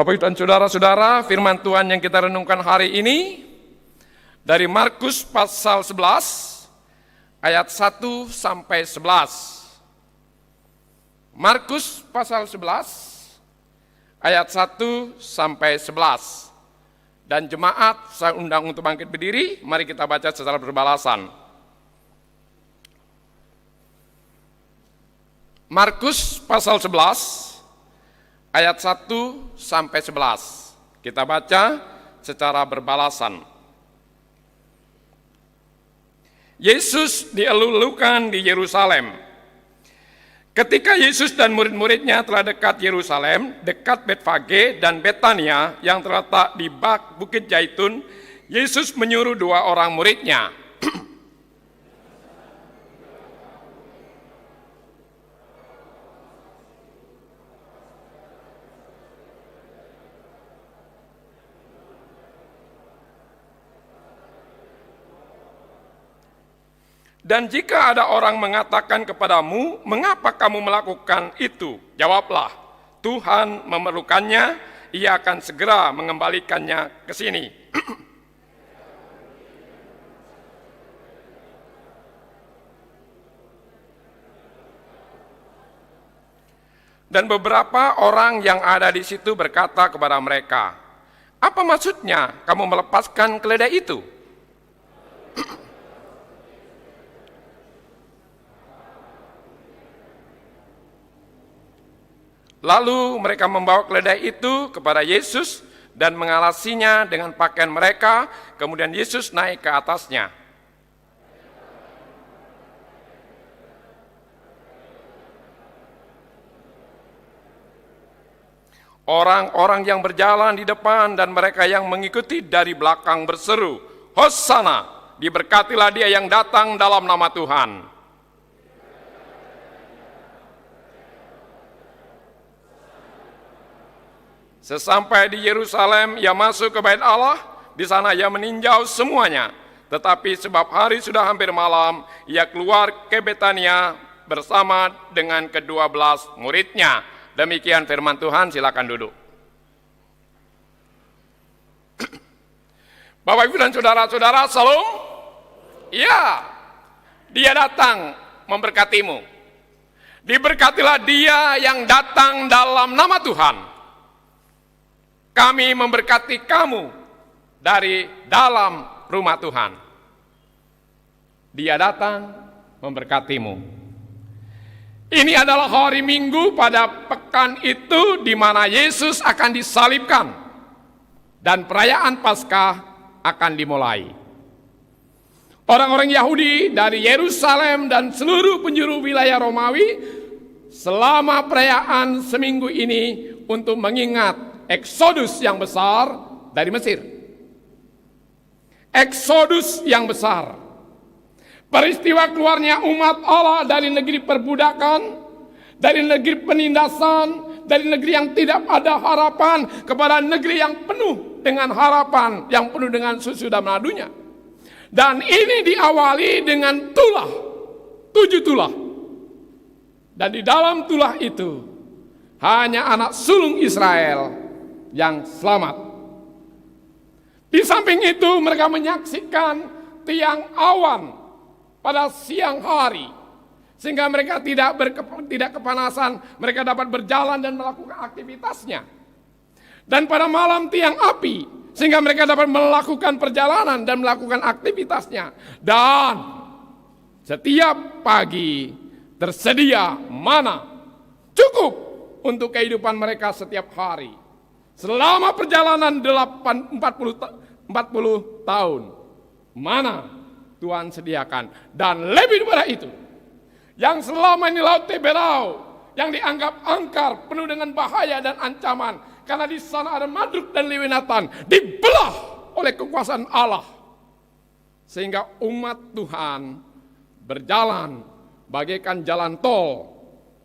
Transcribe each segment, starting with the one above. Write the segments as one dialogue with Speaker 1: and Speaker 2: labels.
Speaker 1: Bapak Ibu dan saudara-saudara, firman Tuhan yang kita renungkan hari ini dari Markus pasal 11 ayat 1 sampai 11. Markus pasal 11 ayat 1 sampai 11. Dan jemaat saya undang untuk bangkit berdiri, mari kita baca secara berbalasan. Markus pasal 11 ayat 1 sampai 11. Kita baca secara berbalasan. Yesus dielulukan di Yerusalem. Ketika Yesus dan murid-muridnya telah dekat Yerusalem, dekat Betfage dan Betania yang terletak di Bukit Zaitun, Yesus menyuruh 2 orang muridnya. Dan jika ada orang mengatakan kepadamu, mengapa kamu melakukan itu? Jawablah, Tuhan memerlukannya, ia akan segera mengembalikannya ke sini. Dan beberapa orang yang ada di situ berkata kepada mereka, apa maksudnya kamu melepaskan keledai itu? Lalu mereka membawa keledai itu kepada Yesus dan mengalasinya dengan pakaian mereka, kemudian Yesus naik ke atasnya. Orang-orang yang berjalan di depan dan mereka yang mengikuti dari belakang berseru, Hosana, diberkatilah dia yang datang dalam nama Tuhan. Sesampai di Yerusalem, ia masuk ke bait Allah, di sana ia meninjau semuanya. Tetapi sebab hari sudah hampir malam, ia keluar ke Betania bersama dengan ke-12 muridnya. Demikian firman Tuhan, silakan duduk. Bapak Ibu dan saudara-saudara, salam. Ya, dia datang memberkatimu. Diberkatilah dia yang datang dalam nama Tuhan. Kami memberkati kamu dari dalam rumah Tuhan. Dia datang memberkatimu. Ini adalah hari Minggu pada pekan itu di mana Yesus akan disalibkan dan perayaan Paskah akan dimulai. Orang-orang Yahudi dari Yerusalem dan seluruh penjuru wilayah Romawi selama perayaan seminggu ini untuk mengingat Eksodus yang besar dari Mesir. Eksodus yang besar. Peristiwa keluarnya umat Allah dari negeri perbudakan, dari negeri penindasan, dari negeri yang tidak ada harapan kepada negeri yang penuh dengan harapan, yang penuh dengan susu dan madunya. Dan ini diawali dengan tulah, 7 tulah. Dan di dalam tulah itu hanya anak sulung Israel yang selamat. Di samping itu mereka menyaksikan tiang awan pada siang hari, sehingga mereka tidak kepanasan, mereka dapat berjalan dan melakukan aktivitasnya. Dan pada malam tiang api, sehingga mereka dapat melakukan perjalanan dan melakukan aktivitasnya. Dan setiap pagi tersedia mana cukup untuk kehidupan mereka setiap hari. Selama perjalanan 40 tahun, mana Tuhan sediakan. Dan lebih daripada itu, yang selama ini Laut Teberau, yang dianggap angker, penuh dengan bahaya dan ancaman, karena di sana ada Madruk dan Lewiatan, dibelah oleh kekuasaan Allah. Sehingga umat Tuhan berjalan bagaikan jalan tol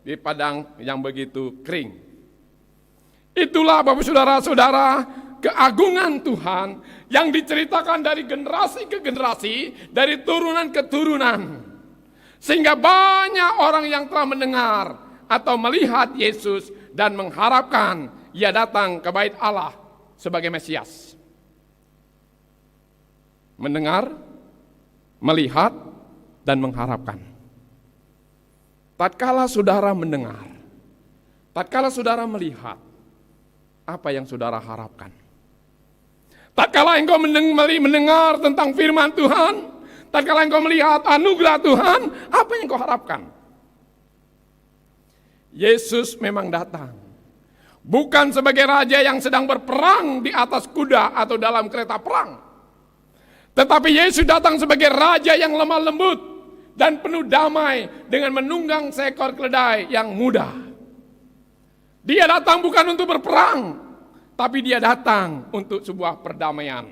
Speaker 1: di padang yang begitu kering. Itulah Bapak saudara-saudara keagungan Tuhan yang diceritakan dari generasi ke generasi, dari turunan ke turunan. Sehingga banyak orang yang telah mendengar atau melihat Yesus dan mengharapkan ia datang ke bait Allah sebagai Mesias. Mendengar, melihat, dan mengharapkan. Tatkala saudara mendengar, tatkala saudara melihat, apa yang saudara harapkan? Tatkala engkau mendengar tentang firman Tuhan, tatkala engkau melihat anugerah Tuhan, apa yang engkau harapkan? Yesus memang datang, bukan sebagai raja yang sedang berperang di atas kuda atau dalam kereta perang. Tetapi Yesus datang sebagai raja yang lemah lembut dan penuh damai dengan menunggang seekor keledai yang muda. Dia datang bukan untuk berperang, tapi dia datang untuk sebuah perdamaian.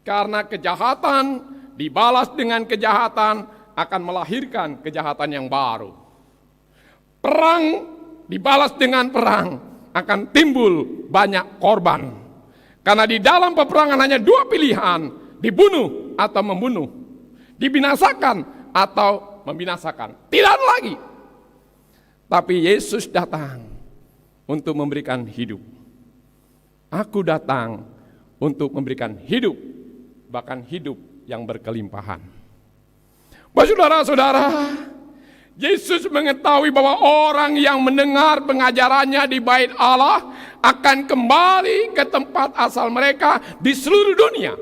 Speaker 1: Karena kejahatan dibalas dengan kejahatan akan melahirkan kejahatan yang baru. Perang dibalas dengan perang akan timbul banyak korban. Karena di dalam peperangan hanya dua pilihan, dibunuh atau membunuh, dibinasakan atau membinasakan. Tidak ada lagi. Tapi Yesus datang untuk memberikan hidup. Aku datang untuk memberikan hidup, bahkan hidup yang berkelimpahan. Bapak saudara-saudara, Yesus mengetahui bahwa orang yang mendengar pengajarannya di bait Allah akan kembali ke tempat asal mereka di seluruh dunia.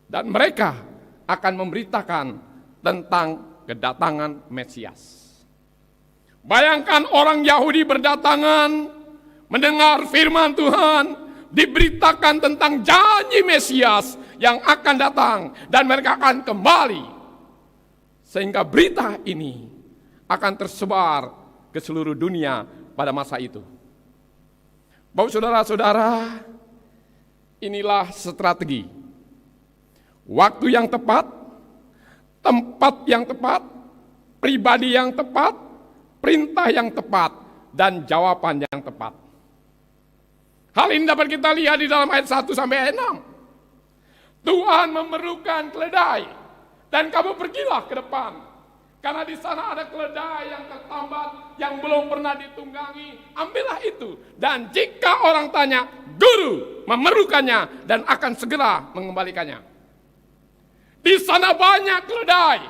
Speaker 1: Dan mereka akan memberitakan tentang kedatangan Mesias. Bayangkan orang Yahudi berdatangan, mendengar firman Tuhan, diberitakan tentang janji Mesias yang akan datang, dan mereka akan kembali. Sehingga berita ini akan tersebar ke seluruh dunia pada masa itu. Bapak saudara-saudara, inilah strategi. Waktu yang tepat, tempat yang tepat, pribadi yang tepat, perintah yang tepat, dan jawaban yang tepat. Hal ini dapat kita lihat di dalam ayat 1 sampai ayat 6. Tuhan memerlukan keledai. Dan kamu pergilah ke depan, karena di sana ada keledai yang tertambat, yang belum pernah ditunggangi. Ambillah itu, dan jika orang tanya, Guru memerlukannya dan akan segera mengembalikannya. Di sana banyak keledai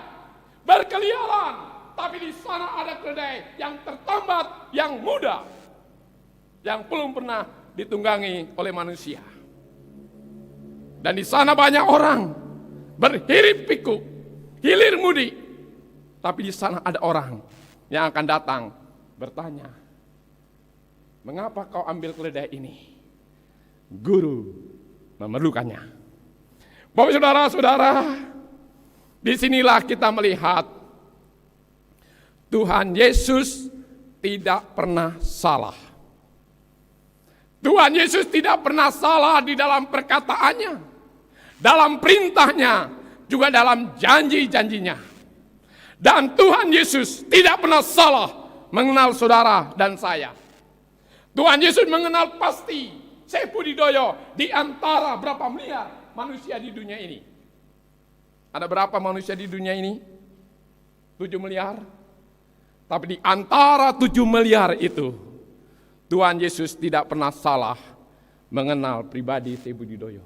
Speaker 1: berkeliaran, tapi di sana ada keledai yang tertambat, yang muda, yang belum pernah ditunggangi oleh manusia. Dan di sana banyak orang berhirip pikuk, hilir mudi. Tapi di sana ada orang yang akan datang bertanya, mengapa kau ambil keledai ini? Guru memerlukannya. Bapak saudara-saudara, disinilah kita melihat Tuhan Yesus tidak pernah salah. Tuhan Yesus tidak pernah salah di dalam perkataannya, dalam perintahnya, juga dalam janji-janjinya. Dan Tuhan Yesus tidak pernah salah mengenal saudara dan saya. Tuhan Yesus mengenal pasti Sepudidoyo di antara berapa miliar manusia di dunia ini. Ada berapa manusia di dunia ini? 7 miliar. Tapi di antara 7 miliar itu, Tuhan Yesus tidak pernah salah mengenal pribadi Sepudidoyo.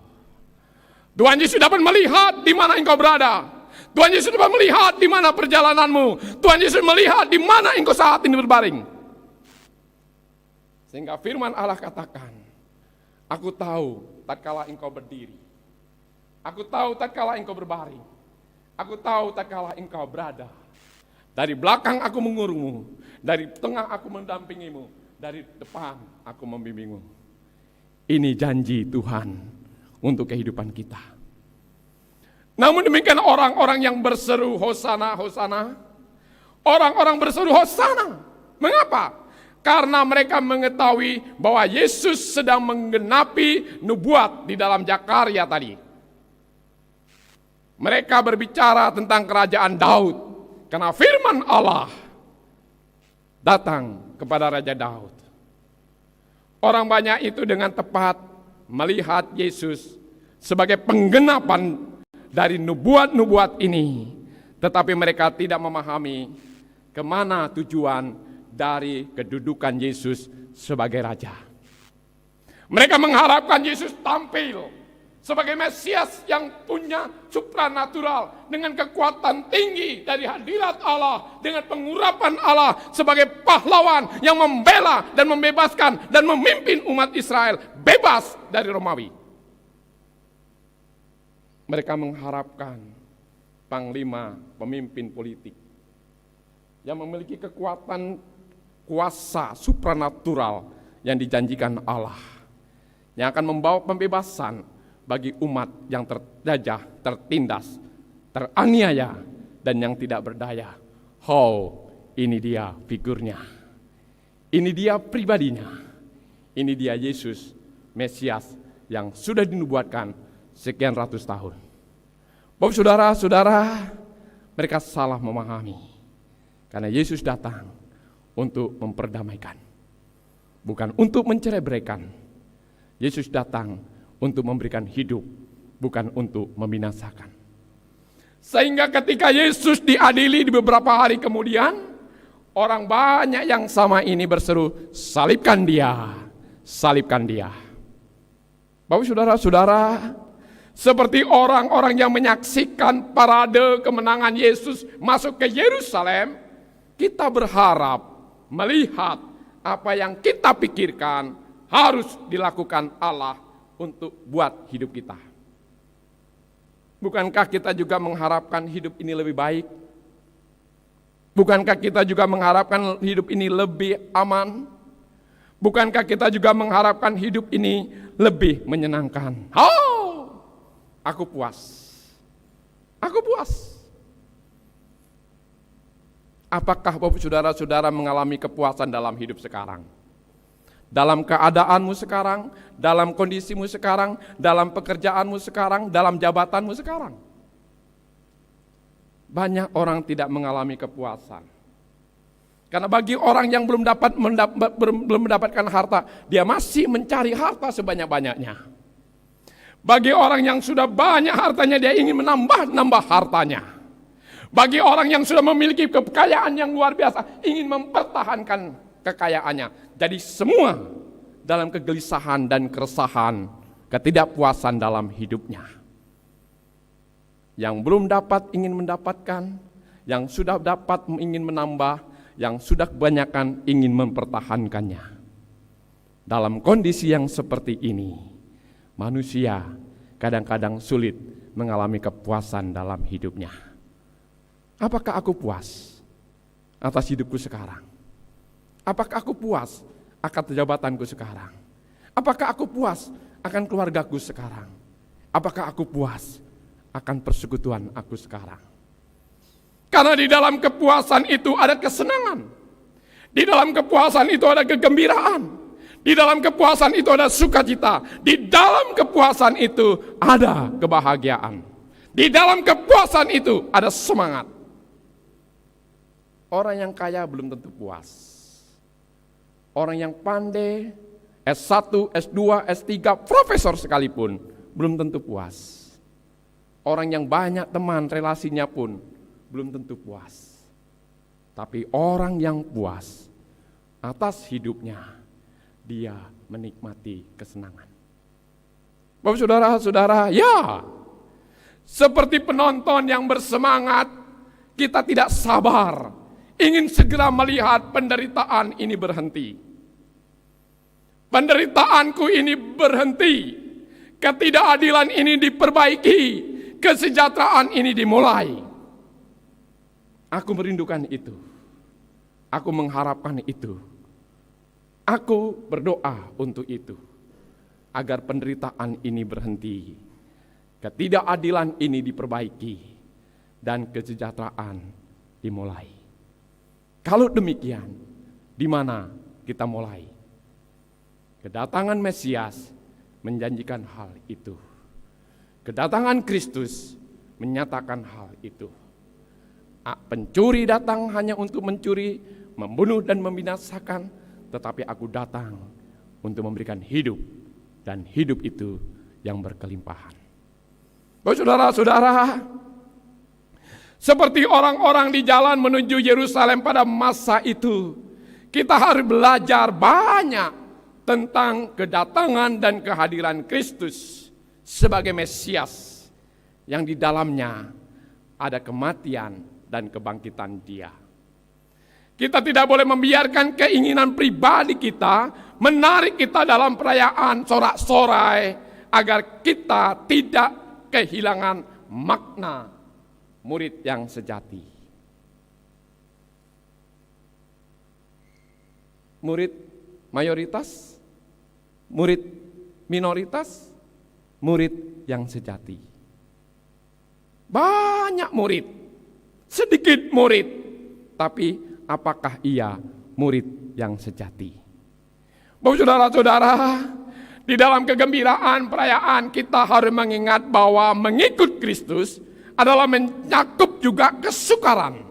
Speaker 1: Tuhan Yesus dapat melihat di mana engkau berada. Tuhan Yesus dapat melihat di mana perjalananmu. Tuhan Yesus melihat di mana engkau saat ini berbaring. Sehingga firman Allah katakan, aku tahu tatkala engkau berdiri. Aku tahu tatkala engkau berbaring. Aku tahu tatkala engkau berada. Dari belakang aku mengurungmu. Dari tengah aku mendampingimu. Dari depan aku membimbingmu. Ini janji Tuhan untuk kehidupan kita. Namun demikian orang-orang yang berseru Hosana, Hosana, orang-orang berseru Hosana. Mengapa? Karena mereka mengetahui bahwa Yesus sedang menggenapi nubuat di dalam Zakaria tadi. Mereka berbicara tentang kerajaan Daud, karena firman Allah datang kepada Raja Daud. Orang banyak itu dengan tepat melihat Yesus sebagai penggenapan dari nubuat-nubuat ini, tetapi mereka tidak memahami kemana tujuan dari kedudukan Yesus sebagai Raja. Mereka mengharapkan Yesus tampil sebagai Mesias yang punya supranatural dengan kekuatan tinggi dari hadirat Allah, dengan pengurapan Allah sebagai pahlawan yang membela dan membebaskan dan memimpin umat Israel bebas dari Romawi. Mereka mengharapkan panglima pemimpin politik yang memiliki kekuatan kuasa supranatural yang dijanjikan Allah, yang akan membawa pembebasan bagi umat yang terjajah, tertindas, teraniaya, dan yang tidak berdaya. Ini dia figurnya. Ini dia pribadinya. Ini dia Yesus, Mesias yang sudah dinubuatkan sekian ratus tahun. Bapak saudara-saudara, mereka salah memahami. Karena Yesus datang untuk memperdamaikan, bukan untuk mencerai-beraikan. Yesus datang untuk memberikan hidup, bukan untuk membinasakan. Sehingga ketika Yesus diadili di beberapa hari kemudian, orang banyak yang sama ini berseru, salibkan dia, salibkan dia. Bapak saudara-saudara, seperti orang-orang yang menyaksikan parade kemenangan Yesus masuk ke Yerusalem, kita berharap melihat apa yang kita pikirkan harus dilakukan Allah untuk buat hidup kita. Bukankah kita juga mengharapkan hidup ini lebih baik? Bukankah kita juga mengharapkan hidup ini lebih aman? Bukankah kita juga mengharapkan hidup ini lebih menyenangkan? Aku puas. Aku puas. Apakah Bapak saudara-saudara mengalami kepuasan dalam hidup sekarang? Dalam keadaanmu sekarang, dalam kondisimu sekarang, dalam pekerjaanmu sekarang, dalam jabatanmu sekarang. Banyak orang tidak mengalami kepuasan. Karena bagi orang yang belum mendapatkan harta, dia masih mencari harta sebanyak-banyaknya. Bagi orang yang sudah banyak hartanya, dia ingin menambah hartanya. Bagi orang yang sudah memiliki kekayaan yang luar biasa, ingin mempertahankan kekayaannya. Jadi semua dalam kegelisahan dan keresahan, ketidakpuasan dalam hidupnya. Yang belum dapat ingin mendapatkan, yang sudah dapat ingin menambah, yang sudah kebanyakan ingin mempertahankannya. Dalam kondisi yang seperti ini, manusia kadang-kadang sulit mengalami kepuasan dalam hidupnya. Apakah aku puas atas hidupku sekarang? Apakah aku puas akan jabatanku sekarang? Apakah aku puas akan keluargaku sekarang? Apakah aku puas akan persekutuan aku sekarang? Karena di dalam kepuasan itu ada kesenangan. Di dalam kepuasan itu ada kegembiraan. Di dalam kepuasan itu ada sukacita. Di dalam kepuasan itu ada kebahagiaan. Di dalam kepuasan itu ada semangat. Orang yang kaya belum tentu puas. Orang yang pandai, S1, S2, S3, profesor sekalipun, belum tentu puas. Orang yang banyak teman, relasinya pun belum tentu puas. Tapi orang yang puas atas hidupnya, dia menikmati kesenangan. Bapak saudara-saudara, ya, seperti penonton yang bersemangat, kita tidak sabar, ingin segera melihat penderitaan ini berhenti. Penderitaanku ini berhenti, ketidakadilan ini diperbaiki, kesejahteraan ini dimulai. Aku merindukan itu. Aku mengharapkan itu. Aku berdoa untuk itu. Agar penderitaan ini berhenti, ketidakadilan ini diperbaiki, dan kesejahteraan dimulai. Kalau demikian, di mana kita mulai? Kedatangan Mesias menjanjikan hal itu. Kedatangan Kristus menyatakan hal itu. Pencuri datang hanya untuk mencuri, membunuh dan membinasakan, tetapi aku datang untuk memberikan hidup, dan hidup itu yang berkelimpahan. Bapak saudara-saudara, seperti orang-orang di jalan menuju Yerusalem pada masa itu, Kita harus belajar banyak tentang kedatangan dan kehadiran Kristus sebagai Mesias yang di dalamnya ada kematian dan kebangkitan Dia. Kita tidak boleh membiarkan keinginan pribadi kita menarik kita dalam perayaan sorak-sorai agar kita tidak kehilangan makna murid yang sejati. Murid mayoritas, murid minoritas, murid yang sejati. Banyak murid, sedikit murid, tapi apakah ia murid yang sejati? Bapak saudara-saudara, di dalam kegembiraan perayaan kita harus mengingat bahwa mengikut Kristus adalah mencakup juga kesukaran,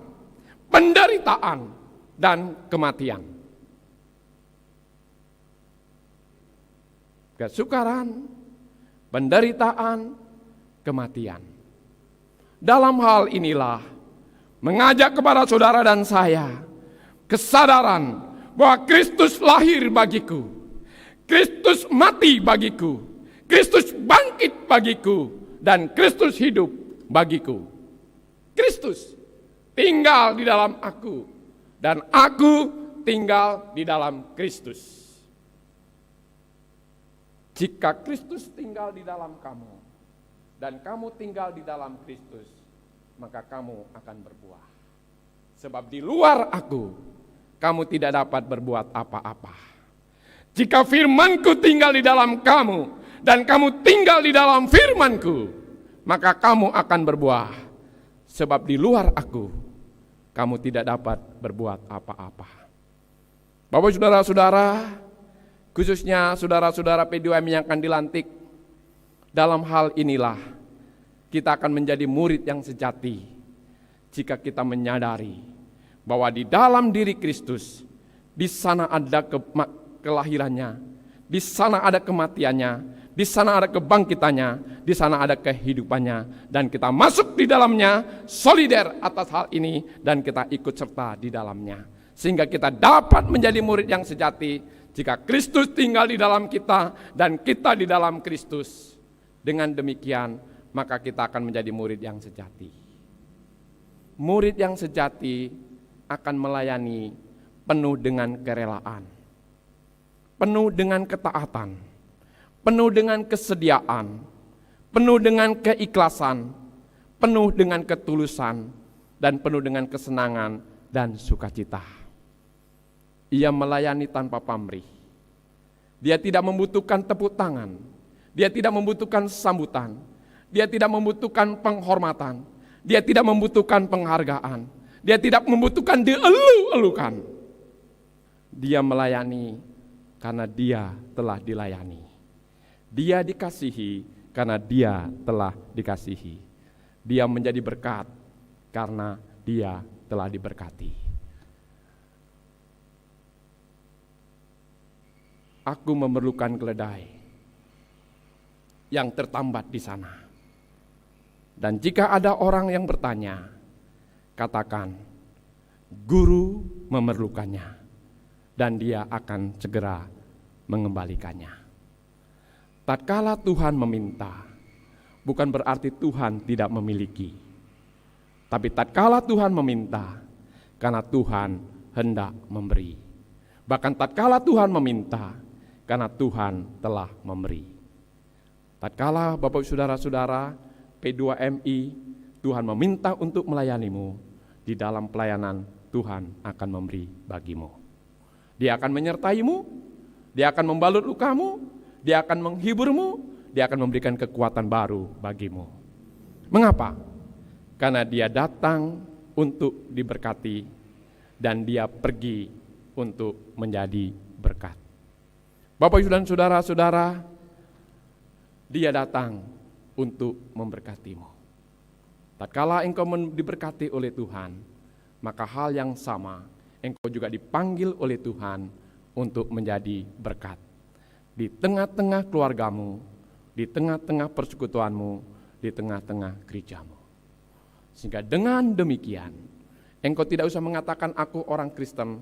Speaker 1: penderitaan, dan kematian. Kesukaran, penderitaan, kematian. Dalam hal inilah mengajak kepada saudara dan saya kesadaran bahwa Kristus lahir bagiku, Kristus mati bagiku, Kristus bangkit bagiku, dan Kristus hidup bagiku. Kristus tinggal di dalam aku, dan aku tinggal di dalam Kristus. Jika Kristus tinggal di dalam kamu, dan kamu tinggal di dalam Kristus, maka kamu akan berbuah. Sebab di luar aku, kamu tidak dapat berbuat apa-apa. Jika firman-Ku tinggal di dalam kamu, dan kamu tinggal di dalam firman-Ku, maka kamu akan berbuah. Sebab di luar aku, kamu tidak dapat berbuat apa-apa. Bapak saudara-saudara, khususnya saudara-saudara P2M yang akan dilantik, dalam hal inilah kita akan menjadi murid yang sejati jika kita menyadari bahwa di dalam diri Kristus, di sana ada kelahirannya, di sana ada kematiannya, di sana ada kebangkitannya, di sana ada kehidupannya, dan kita masuk di dalamnya, solider atas hal ini, dan kita ikut serta di dalamnya. Sehingga kita dapat menjadi murid yang sejati jika Kristus tinggal di dalam kita dan kita di dalam Kristus. Dengan demikian, maka kita akan menjadi murid yang sejati. Murid yang sejati akan melayani penuh dengan kerelaan, penuh dengan ketaatan, penuh dengan kesediaan, penuh dengan keikhlasan, penuh dengan ketulusan, dan penuh dengan kesenangan dan sukacita. Ia melayani tanpa pamrih. Dia tidak membutuhkan tepuk tangan. Dia tidak membutuhkan sambutan. Dia tidak membutuhkan penghormatan. Dia tidak membutuhkan penghargaan. Dia tidak membutuhkan dielu-elukan. Dia melayani karena dia telah dilayani. Dia dikasihi karena dia telah dikasihi. Dia menjadi berkat karena dia telah diberkati. Aku memerlukan keledai yang tertambat di sana. Dan jika ada orang yang bertanya, katakan, guru memerlukannya, dan dia akan segera mengembalikannya. Tatkala Tuhan meminta, bukan berarti Tuhan tidak memiliki. Tapi tatkala Tuhan meminta, karena Tuhan hendak memberi. Bahkan tatkala Tuhan meminta, karena Tuhan telah memberi. Tatkala Bapak saudara-saudara P2MI, Tuhan meminta untuk melayanimu, di dalam pelayanan Tuhan akan memberi bagimu. Dia akan menyertaimu, dia akan membalut lukamu, dia akan menghiburmu, dia akan memberikan kekuatan baru bagimu. Mengapa? Karena dia datang untuk diberkati dan dia pergi untuk menjadi berkat. Bapak dan saudara-saudara, dia datang untuk memberkatimu. Tatkala engkau diberkati oleh Tuhan, maka hal yang sama, engkau juga dipanggil oleh Tuhan untuk menjadi berkat. Di tengah-tengah keluargamu, di tengah-tengah persekutuanmu, di tengah-tengah gerejamu. Sehingga dengan demikian, engkau tidak usah mengatakan aku orang Kristen,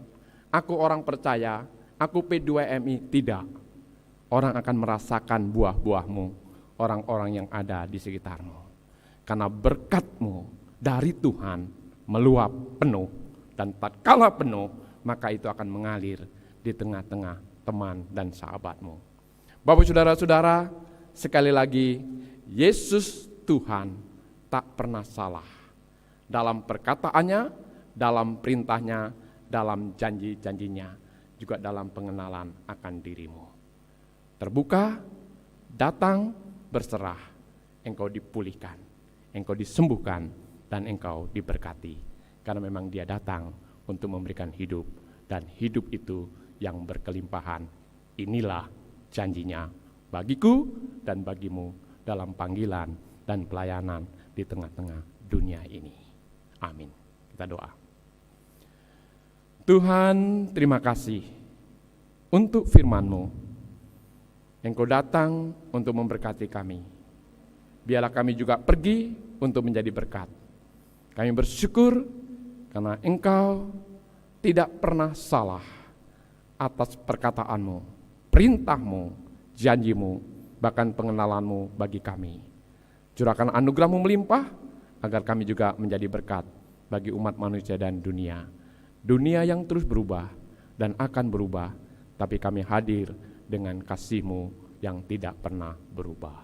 Speaker 1: aku orang percaya, aku P2MI. Tidak. Orang akan merasakan buah-buahmu, orang-orang yang ada di sekitarmu. Karena berkat-mu dari Tuhan meluap penuh, dan tatkala penuh, maka itu akan mengalir di tengah-tengah teman dan sahabatmu. Bapak saudara-saudara, sekali lagi, Yesus Tuhan tak pernah salah dalam perkataannya, dalam perintahnya, dalam janji-janjinya, juga dalam pengenalan akan dirimu. Terbuka, datang, berserah, engkau dipulihkan, engkau disembuhkan, dan engkau diberkati. Karena memang Dia datang untuk memberikan hidup, dan hidup itu yang berkelimpahan. Inilah janjinya bagiku dan bagimu dalam panggilan dan pelayanan di tengah-tengah dunia ini. Amin. Kita doa. Tuhan, terima kasih untuk firman-Mu. Engkau datang untuk memberkati kami. Biarlah kami juga pergi untuk menjadi berkat. Kami bersyukur karena Engkau tidak pernah salah atas perkataanmu, perintahmu, janjimu, bahkan pengenalanmu bagi kami. Curahkan anugerah-Mu melimpah, agar kami juga menjadi berkat bagi umat manusia dan dunia. Dunia yang terus berubah dan akan berubah, tapi kami hadir dengan kasih-Mu yang tidak pernah berubah.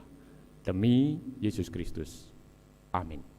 Speaker 1: Demi Yesus Kristus. Amin.